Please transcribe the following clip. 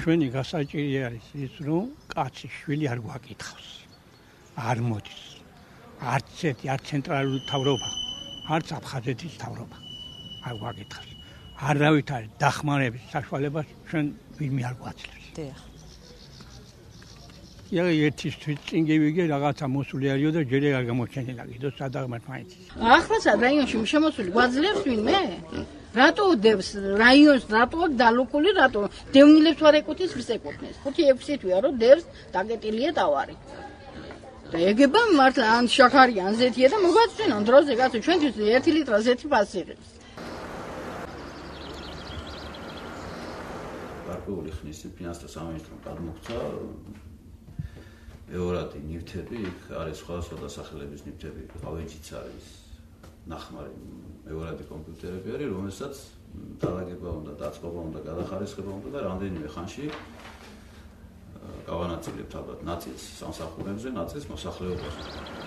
ჩვენი გასაჭირი არის ის, რომ კაცი შვილი არ გვაკითხავს. არ მოდის. არც ცენტრალური მთავრობა, არც აფხაზეთის მთავრობა არ გვაკითხავს. არავით არის დახმარების საშუალებას ჩვენ ვინმე არ გვაძლევს. დიახ. ერთი წინ გივიგე რაღაცა მოსულიერიო და ჯერე არ გამოჩენილა კიდო სადაღმათ მაინც. ახლასაც რაიონში შემოსული გვაძლევს ვინმე? რატო დევს რაიონს, რატო დალუქული, რატო დევნილებს ვარ ეკუთვნის, ვის ეკუთვნის? 5-6 თვეა რომ დევს დაგეტილია ტავარი. და ეგება მართლა ან შაქარია, ან ზეთია და მოგვაწვენონ დროზე კაცო, ჩვენთვის 1 ლიტრა ზეთი ფასი იღებს. გარკვეული ხნის ფინანსთა სამინისტრომ გადმოგვცა მეორადი ნივთები, იქ არის სხვადასხვა დასახელების ნივთები, ავეჯიც არის, ნახმარი მეორადი კომპიუტერები არის, რომელსაც დალაგება უნდა, დაწყობა უნდა, გადახარისხება უნდა და რამდენიმე ხანში გავანაწილებთ ალბათ ნაწილს სამსახურებზე, ნაწილს მოსახლეობაზე.